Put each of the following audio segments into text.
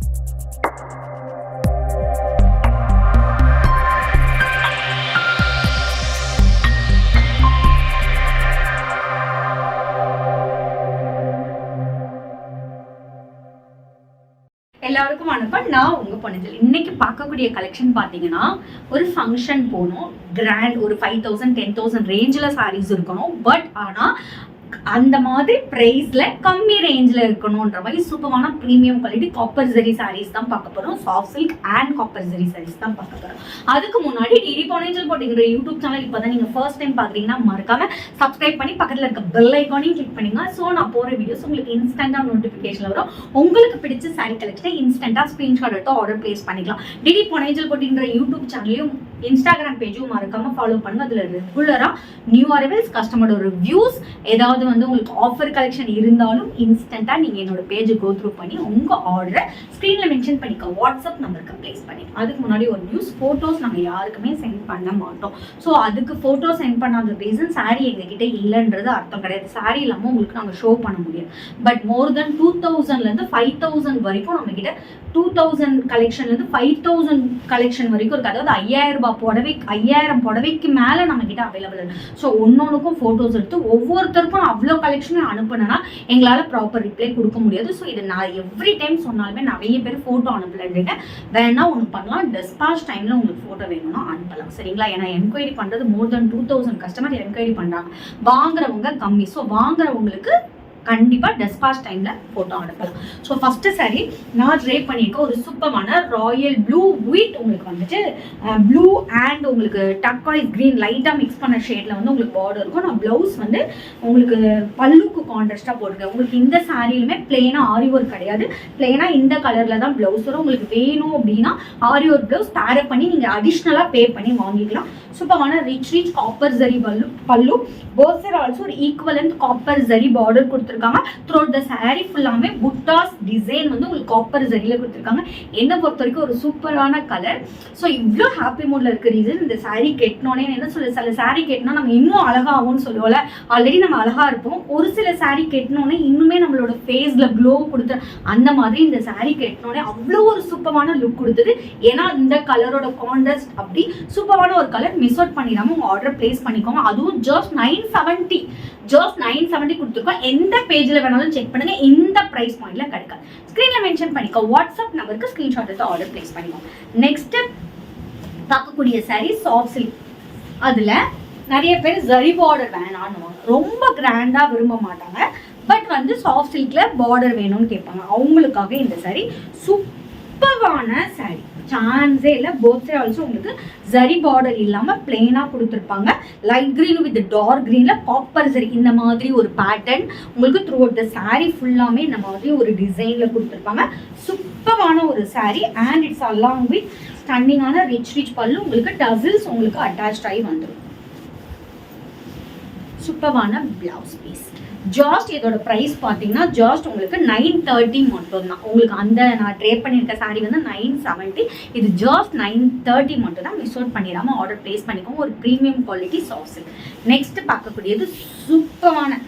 எல்லாருக்கும் வணக்கம். நான் உங்க பொண்ணுஜல். இன்னைக்கு பார்க்கக்கூடிய கலெக்ஷன் பாத்தீங்கன்னா, ஒரு ஃபங்க்ஷன் போகணும், கிராண்ட் ஒரு 5000 10,000 ரேஞ்சில் சாரீஸ் இருக்கணும். பட் ஆனா அந்த மாதிரி பிரைஸ்ல கம்மி ரேஞ்சில் இருக்கணும்ன்ற மாதிரி சூப்பரான ப்ரீமியம் குவாலிட்டி காப்பர் ஜெரி சாரீஸ் தான் பார்க்க போறோம். சாஃப்ட் சில்க் அண்ட் காப்பர் ஜெரி சாரீஸ் தான் பார்க்க போறோம். அதுக்கு முன்னாடி டிடி பொன்னியின் போட்டிங்கிற யூடியூப் சேனல் இப்பதான் நீங்க ஃபர்ஸ்ட் டைம் பாக்குறீங்கன்னா மறக்காம சப்ஸ்கிரைப் பண்ணி பக்கத்துல இருக்க பெல் ஐக்கானையும் கிளிக் பண்ணுங்க. ஸோ நான் போற வீடியோஸ் உங்களுக்கு இன்ஸ்டன்டா நோட்டிபிகேஷன் வரும். உங்களுக்கு பிடிச்ச சாரீ கலெக்ஷனை இன்ஸ்டன்டா ஸ்கிரீன்ஷாட் எடுத்து ஆர்டர் பிளேஸ் பண்ணிக்கலாம். டிடி பொன்னியின் போட்டிங்கிற யூடியூப் சேனலையும் இன்ஸ்டாகிராம் பேஜும் மறக்காம ஃபாலோ பண்ணுங்க. அதுல ரெகுலரா நியூ அரைவல்ஸ், கஸ்டமரோட ரிவ்யூஸ், ஏதாவது வந்து உங்களுக்கு ஆஃபர் கலெக்ஷன் இருந்தாலும் இன்ஸ்டன்ட்டா நீங்க என்னோட பேஜை கோ த்ரூ பண்ணி உங்க ஆர்டரை ஸ்கிரீன்ல மென்ஷன் பண்ணிக்க வாட்ஸ்அப் நம்பருக்கு பிளேஸ் பண்ணிக்கலாம். அதுக்கு முன்னாடி ஒரு நியூஸ், போட்டோஸ் நாங்க யாருக்குமே சென்ட் பண்ண மாட்டோம். ஸோ அதுக்கு போட்டோ சென்ட் பண்ணாத ரீசன் சாரீ எங்ககிட்ட இல்லைன்றது அர்த்தம் கிடையாது. சாரீ இல்லாம உங்களுக்கு நாங்க ஷோ பண்ண முடியும். பட் மோர் தென் 2000ல இருந்து 5000 வரைக்கும் நம்ம கிட்ட 2000 கலெக்ஷன்ல இருந்து 5000 கலெக்ஷன் வரைக்கும் இருக்கு. அதாவது 5000 ரூபாய் புடவை, 5000 புடவைக்கு மேல நம்ம கிட்ட அவைலபிள் இருக்கு. ஸோ ஒன்னொன்னுக்கும் போட்டோஸ் எடுத்து ஒவ்வொருத்தருக்கும் அவ்வளோ கலெக்ஷனும் அனுப்புனா எங்களால ப்ராப்பர் ரிப்ளை கொடுக்க முடியாது. ஸோ இதை நான் எவ்ரி டைம் சொன்னாலுமே நிறைய பேர் போட்டோ அனுப்பலன்றீங்க. வேணா ஒன்று பண்ணலாம், டிஸ்பாச் டைம்ல உங்களுக்கு போட்டோ வேணும்னா அனுப்பலாம். சரிங்களா? ஏன்னா என்கொயரி பண்றது மோர் தென் 2000 கஸ்டமர் என்கொயரி பண்றாங்க. வாங்குறவங்க கம்மி. ஸோ வாங்குறவங்களுக்கு கண்டிப்பா டெஸ்பாச் டைம்ல போட்டோ அனுப்பலாம். ஸோ ஃபர்ஸ்ட் சாரி நான் ட்ரே பண்ணியிருக்க ஒரு சூப்பரான ராயல் ப்ளூ வித் உங்களுக்கு வந்துட்டு ப்ளூ அண்ட் உங்களுக்கு டர்காய்ஸ் கிரீன் லைட்டா மிக்ஸ் பண்ண ஷேட்ல வந்து உங்களுக்கு பார்டர் இருக்கும். நான் பிளவுஸ் வந்து உங்களுக்கு பல்லுக்கு கான்ட்ராஸ்டா போட்டிருக்கேன். உங்களுக்கு இந்த சாரிலுமே பிளெயினா ஆரி ஒர்க் கிடையாது. பிளெயினா இந்த கலர்ல தான் பிளவுஸ் வரும். உங்களுக்கு வேணும் அப்படின்னா ஆரி ஒர்க் பிளவுஸ் பேரப் பண்ணி நீங்க அடிஷ்னலா பே பண்ணி வாங்கிக்கலாம். சூப்பரான ரிச் காப்பர் ஜரி பல்லு, போத் சைடு ஆல்சோ ஒரு ஈக்குவலன்ட் காப்பர் ஜரி பார்டர் கொடுத்துருக்காங்க. த்ரூஅவுட் த சாரி ஃபுல்லாமே புட்டாஸ் டிசைன் வந்து உங்களுக்கு காப்பர் ஜரியில கொடுத்துருக்காங்க. என்னை பொறுத்த வரைக்கும் ஒரு சூப்பரான கலர். ஸோ இவ்வளோ ஹாப்பி மூட்ல இருக்க ரீசன் இந்த சாரி கெட்டினோன்னே என்ன சொல்ல, சில சாரி கெட்டினா நம்ம இன்னும் அழகா ஆகும்னு சொல்லுவோம்ல. ஆல்ரெடி நம்ம அழகா இருப்போம். ஒரு சில சாரி கெட்டினோன்னே இன்னுமே நம்மளோட ஃபேஸ்ல க்ளோ கொடுத்து அந்த மாதிரி இந்த சாரி கெட்டினோடனே அவ்வளோ ஒரு சூப்பரான லுக் கொடுத்தது. ஏன்னா இந்த கலரோட கான்ட்ராஸ்ட் அப்படி சூப்பரான ஒரு கலர். மிஸ் அவுட் பண்ணிடாம உங்க ஆர்டர் பிளேஸ் பண்ணிக்கோங்க. அதுவும் ஜஸ்ட் 970 கொடுத்துருக்கோம். எந்த பேஜ்ல வேணாலும் செக் பண்ணுங்க. இந்த பிரைஸ் பாயிண்ட்ல கிடைக்காது. ஸ்கிரீன்ல மென்ஷன் பண்ணிக்கோ வாட்ஸ்அப் நம்பருக்கு ஸ்கிரீன்ஷாட் எடுத்து ஆர்டர் பிளேஸ் பண்ணிக்கோங்க. நெக்ஸ்ட் பார்க்கக்கூடிய சாரி சாஃப்ட் சில்க். அதுல நிறைய பேர் ஜரி பார்டர் வேணான்னு ரொம்ப கிராண்டா விரும்ப மாட்டாங்க. பட் வந்து சாஃப்ட் சில்க்ல பார்டர் வேணும்னு கேட்பாங்க. அவங்களுக்காக இந்த சாரி சூப்பரான சாரி, சான்ஸே இல்லை. போத் சைடு ஆல்சோ உங்களுக்கு ஜரி பார்டர் இல்லாம பிளெயினா கொடுத்துருப்பாங்க. லைட் கிரீன் வித் டார்க் கிரீன்ல காப்பர் ஜரி இந்த மாதிரி ஒரு பேட்டர்ன் உங்களுக்கு த்ரூ அவுட் த சாரி ஃபுல்லாமே இந்த மாதிரி ஒரு டிசைன்ல கொடுத்துருப்பாங்க. சூப்பரான ஒரு sari and it's along with ஸ்டன்னிங்கான ரிச் பல்லு. உங்களுக்கு டசில்ஸ் உங்களுக்கு அட்டாச் ஆகி வந்துடும். சூப்பரான பிளவுஸ் பீஸ். ஜாஸ்ட் இதோட ப்ரைஸ் பார்த்தீங்கன்னா ஜாஸ்ட் உங்களுக்கு 930 மட்டும் தான். உங்களுக்கு அந்த நான் ட்ரே பண்ணியிருக்க சாரி வந்து 970. இது ஜாஸ்ட் 930 மட்டும் தான். மிஸ் அவுட் பண்ணிடாம ஆர்டர் பிளேஸ் பண்ணிக்கோங்க. ஒரு premium quality soft silk. Next பார்க்கக்கூடியது சூப்பரான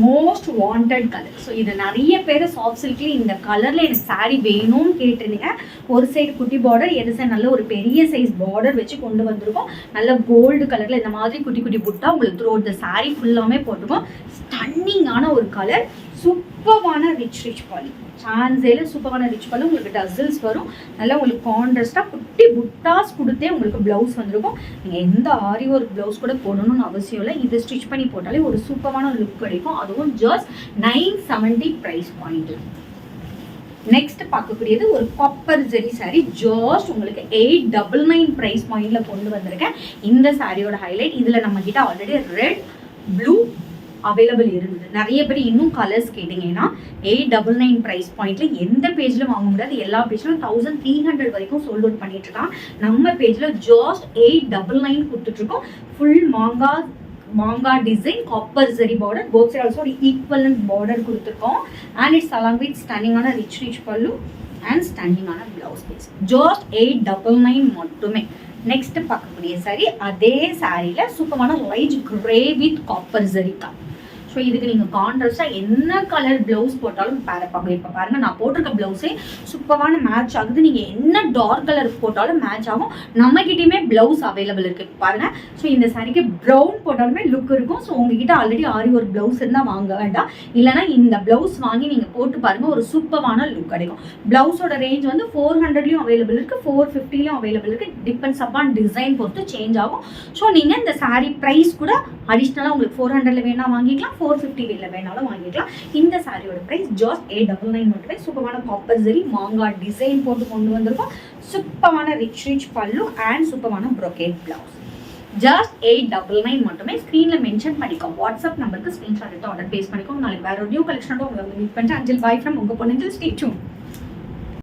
மோஸ்ட் வாண்டட் கலர். ஸோ இது நிறைய பேர் சாஃப்ட் சில்க்ல இந்த கலர்ல எனக்கு சாரி வேணும்னு கேட்டிருந்தீங்க. ஒரு சைடு குட்டி பார்டர், எது சைடு நல்ல ஒரு பெரிய சைஸ் பார்டர் வச்சு கொண்டு வந்திருக்கோம். நல்ல கோல்டு கலர்ல இந்த மாதிரி குட்டி குட்டி புட்டா உங்களுக்கு த்ரூ அவுட் த சாரி ஃபுல்லாமே போட்டிருக்கோம். ஸ்டன்னிங்கான ஒரு கலர். சூப்பரான ரிச் பாலி, சான்ஸேல சூப்பரான ரிச் பாலி. உங்களுக்கு டசில்ஸ் வரும். நல்லா உங்களுக்கு கான்ட்ராஸ்டா குட்டி புட்டாஸ் கொடுத்தே உங்களுக்கு பிளவுஸ் வந்துருக்கும். நீங்க எந்த ஆரி ஒரு பிளவுஸ் கூட போடணும்னு அவசியம் இல்லை. இது ஸ்டிச் பண்ணி போட்டாலே ஒரு சூப்பரான லுக் கிடைக்கும். அதுவும் ஜஸ்ட் 970 பிரைஸ் பாயிண்ட். நெக்ஸ்ட் பார்க்கக்கூடியது ஒரு காப்பர் ஜெரி சாரி. ஜஸ்ட் உங்களுக்கு 899 பிரைஸ் பாயிண்ட்ல கொண்டு வந்திருக்கேன். இந்த சாரியோட ஹைலைட், இதுல நம்ம கிட்ட ஆல்ரெடி ரெட், ப்ளூ அவைலபிள் இருந்தது. நிறைய பேர் இன்னும் கலர்ஸ் கேட்டிங்கன்னா 899 பிரைஸ் பாயிண்ட்ல எந்த பேஜ்ல வாங்க முடியாது. எல்லா பேஜ்லும் 1300 வரைக்கும் சோல்ட் அவுட் பண்ணிட்டு இருக்காங்க. நம்ம பேஜ்ல ஜஸ்ட் 899 கொடுத்துட்டு இருக்கோம். ஃபுல் மாங்கா design copper zari border. Both side also ஒரு ஈக்குவலன்ட் பார்டர் கொடுத்துருக்கோம். அண்ட் இட்ஸ் அலாங் வித் ஸ்டன்னிங்கான ரிச் பல்லு அண்ட் ஸ்டன்னிங்கான பிளவுஸ் பீஸ். ஜஸ்ட் 899 மட்டுமே. நெக்ஸ்ட் பார்க்கக்கூடிய சாரி, அதே சாரியில சூப்பரான light grey with copper zari தான். ஸோ இதுக்கு நீங்கள் கான்ட்ராஸ்டாக என்ன கலர் ப்ளவுஸ் போட்டாலும் பேரப்பாங்க. இப்போ பாருங்கள் நான் போட்டிருக்க ப்ளவுஸே சூப்பரான மேட்ச் ஆகுது. நீங்கள் என்ன டார்க் கலர் போட்டாலும் மேட்ச் ஆகும். நம்மகிட்டயுமே ப்ளவுஸ் அவைலபிள் இருக்குது. இப்போ பாருங்கள், ஸோ இந்த சாரிக்கு ப்ரௌன் போட்டாலுமே லுக் இருக்கும். ஸோ உங்ககிட்ட ஆல்ரெடி ஆரி ஒரு ப்ளவுஸ் இருந்தால் வாங்க வேண்டாம். இல்லைனா இந்த ப்ளவுஸ் வாங்கி நீங்கள் போட்டு பாருங்கள், ஒரு சூப்பரான லுக் கிடைக்கும். ப்ளவுஸோட ரேஞ்ச் வந்து 400லையும் அவைலபிள் இருக்குது, 450லையும் அவைலபிள் இருக்குது. டிபெண்ட்ஸ் அப்பான் டிசைன் பொறுத்து சேஞ்ச் ஆகும். ஸோ நீங்கள் இந்த சாரீ ப்ரைஸ் கூட அடிஷ்னலாக உங்களுக்கு 400ல் வேணா வாங்கிக்கலாம், 450 வேணாலும் வாங்கிக்கலாம். இந்த சாரியோட ப்ரைஸ் ஜாஸ்ட் 899 மட்டுமே. சூப்பரான காப்பர் ஜரி மாங்காய் டிசைன் போட்டு கொண்டு வந்திருக்கோம். சூப்பரான ரிச் பல்லு அண்ட் சூப்பரான ப்ரோகேட் பிளவுஸ். ஜஸ்ட் 899 மட்டுமே. ஸ்க்ரீனில் மென்ஷன் பண்ணிக்கோங்க. வாட்ஸ்அப் நம்பருக்கு ஸ்க்ரீன்ஷாட் எடுத்து ஆர்டர் பேஸ் பண்ணிக்கோங்க. நாளைக்கு வேற ஒரு நியூ கலெக்ஷனோட உங்களை மீட் பண்ணுறேன். அஞ்சல் பாய் ஃப்ரம் உங்கள் பொண்ணுங்கள். Stay tune.